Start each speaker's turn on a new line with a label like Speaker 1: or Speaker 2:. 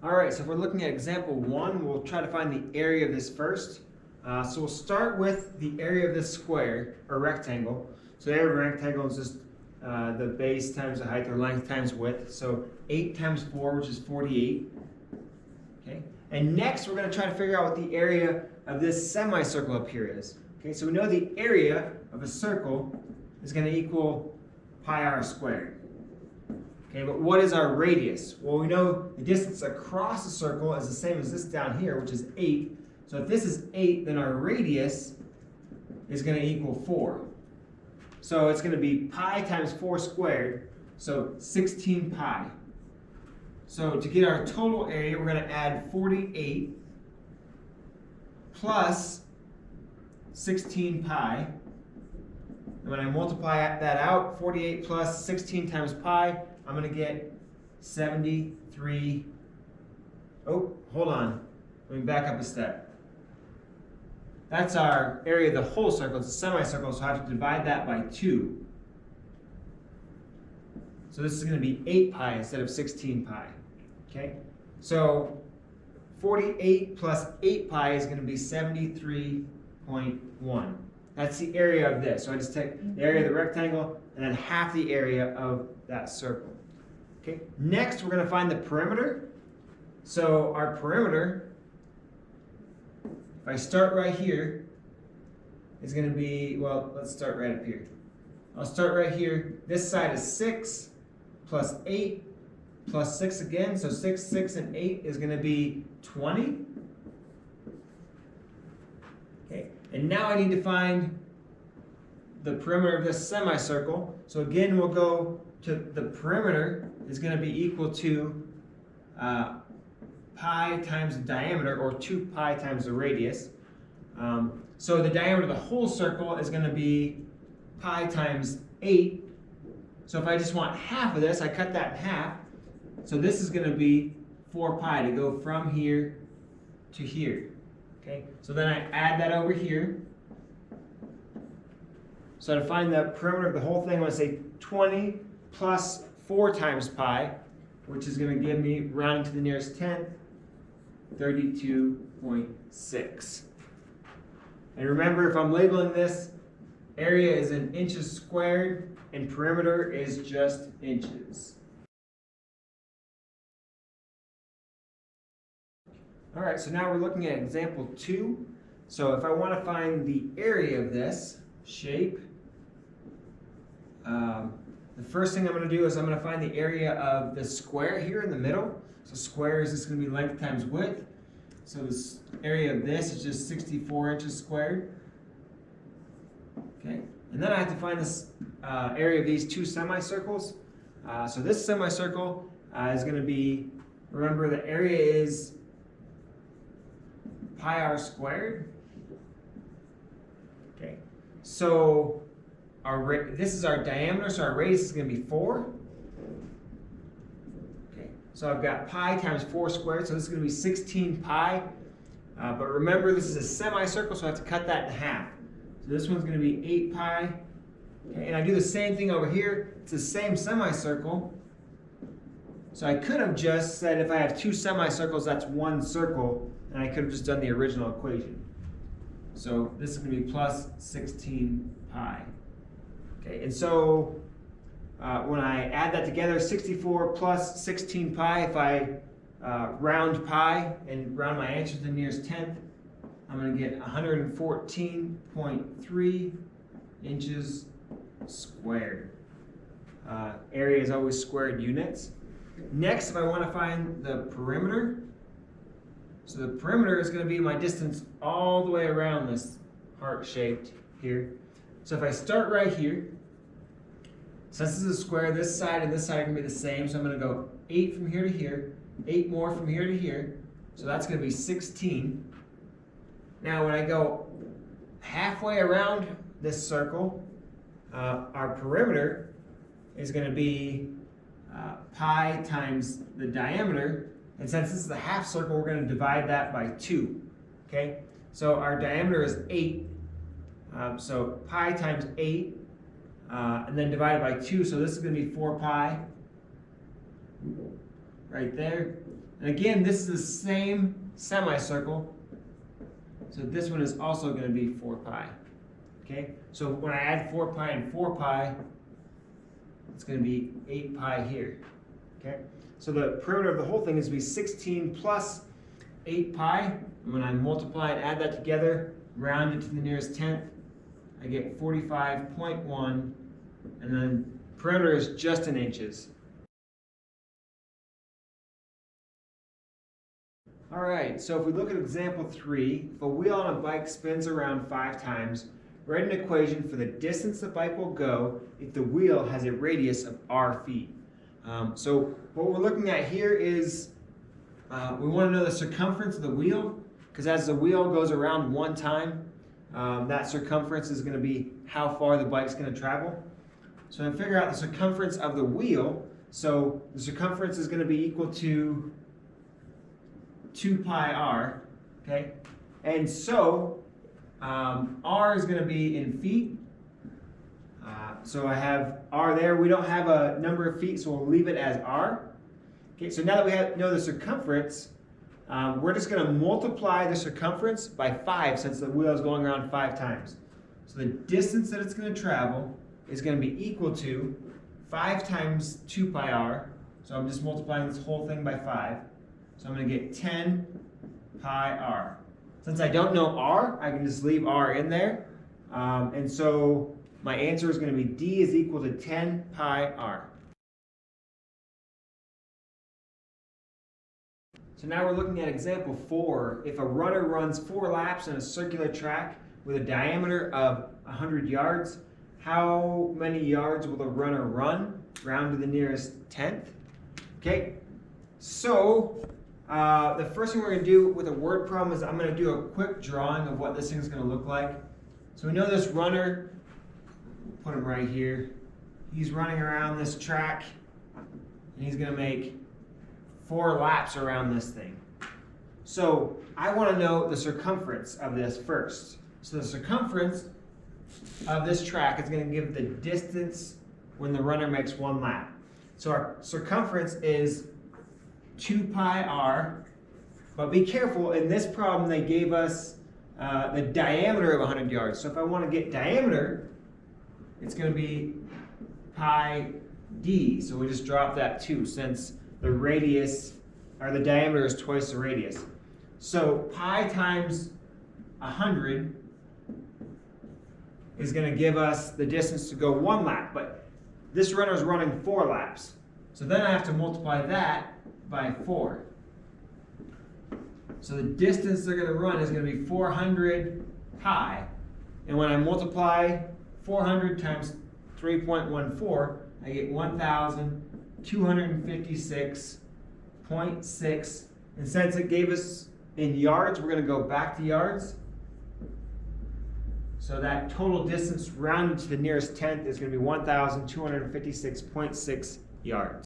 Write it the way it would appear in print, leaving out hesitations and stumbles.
Speaker 1: All right, so if we're looking at example 1, we'll try to find the area of this first. So we'll start with the area of this square, or rectangle. So the area of a rectangle is just the base times the height, or length times width. So 8 times 4, which is 48. Okay. And next, we're going to try to figure out what the area of this semicircle up here is. Okay, so we know the area of a circle is going to equal pi r squared. Okay, but what is our radius? Well, we know the distance across the circle is the same as this down here, which is 8. So if this is 8, then our radius is going to equal 4. So it's going to be pi times 4 squared, so 16 pi. So to get our total area, we're going to add 48 plus 16 pi. And when I multiply that out, 48 plus 16 times pi, I'm going to get 73. Oh, hold on. Let me back up a step. That's our area of the whole circle. It's a semicircle, so I have to divide that by 2. So this is going to be 8 pi instead of 16 pi. Okay? So 48 plus 8 pi is going to be 73.1. That's the area of this. So I just take the area of the rectangle and then half the area of that circle. Okay. Next, we're going to find the perimeter. So our perimeter, if I start right here, is going to be, well, let's start right up here. I'll start right here. This side is 6 plus 8 plus 6 again. So 6, 6, and 8 is going to be 20. Okay. And now I need to find the perimeter of this semicircle. So again, we'll go to the perimeter is going to be equal to pi times the diameter, or 2 pi times the radius. So the diameter of the whole circle is going to be pi times 8. So if I just want half of this, I cut that in half. So this is going to be 4 pi to go from here to here. Okay, so then I add that over here. So to find the perimeter of the whole thing, I'm going to say 20 plus 4 times pi, which is going to give me, rounding to the nearest tenth, 32.6. And remember, if I'm labeling this, area is in inches squared, and perimeter is just inches. All right, so now we're looking at example 2. So if I want to find the area of this shape, the first thing I'm going to do is I'm going to find the area of the square here in the middle. So square is just going to be length times width. So this area of this is just 64 inches squared. Okay, and then I have to find this area of these two semicircles. So this semicircle is going to be, remember the area is pi r squared. Okay, so this is our diameter, so our radius is going to be 4. Okay, so I've got pi times 4 squared, so this is going to be 16 pi. But remember, this is a semicircle, so I have to cut that in half. So this one's going to be 8 pi. Okay, and I do the same thing over here. It's the same semicircle. So I could have just said if I have 2 semicircles, that's 1 circle, and I could have just done the original equation. So this is going to be plus 16 pi. Okay, and so when I add that together, 64 plus 16 pi, if I round pi and round my answer to the nearest tenth, I'm going to get 114.3 inches squared. Area is always squared units. Next, if I want to find the perimeter, so the perimeter is going to be my distance all the way around this heart-shaped here. So if I start right here, since this is a square, this side and this side are going to be the same, so I'm going to go 8 from here to here, 8 more from here to here, so that's going to be 16. Now when I go halfway around this circle, our perimeter is going to be pi times the diameter, and since this is a half circle, we're going to divide that by 2. Okay, so our diameter is 8, so pi times 8, and then divided by 2, so this is going to be 4 pi right there. And again, this is the same semicircle, so this one is also going to be 4 pi. Okay, so when I add 4 pi and 4 pi, it's going to be 8 pi here. Okay, so the perimeter of the whole thing is going to be 16 plus 8 pi. And when I multiply and add that together, round it to the nearest tenth, I get 45.1, and then perimeter is just in inches. All right, so if we look at example 3, if a wheel on a bike spins around 5 times, write an equation for the distance the bike will go if the wheel has a radius of r feet. So what we're looking at here is we want to know the circumference of the wheel, because as the wheel goes around 1 time, that circumference is going to be how far the bike's going to travel. So I figure out the circumference of the wheel. So the circumference is going to be equal to 2 pi r, okay? And so r is going to be in feet. So I have r there. We don't have a number of feet, so we'll leave it as r. Okay, so now that we know the circumference, we're just going to multiply the circumference by 5 since the wheel is going around 5 times. So the distance that it's going to travel is going to be equal to 5 times 2 pi r. So I'm just multiplying this whole thing by 5. So I'm going to get 10 pi r. Since I don't know r, I can just leave r in there. And so my answer is going to be D is equal to 10 pi r. So now we're looking at example 4. If a runner runs 4 laps on a circular track with a diameter of 100 yards, how many yards will the runner run? Round to the nearest tenth. Okay, so the first thing we're going to do with a word problem is I'm going to do a quick drawing of what this thing is going to look like. So we know this runner, we'll put him right here. He's running around this track, and he's going to make 4 laps around this thing. So I want to know the circumference of this first. So the circumference of this track is going to give the distance when the runner makes 1 lap. So our circumference is 2 pi r, but be careful, in this problem they gave us the diameter of 100 yards. So if I want to get diameter, it's going to be pi d. So we just drop that 2 since the radius, or the diameter, is twice the radius. So pi times 100 is going to give us the distance to go 1 lap, but this runner is running 4 laps. So then I have to multiply that by 4. So the distance they're going to run is going to be 400 pi. And when I multiply 400 times 3.14, I get 1,256.6. And since it gave us in yards, we're going to go back to yards. So that total distance rounded to the nearest tenth is going to be 1,256.6 yards.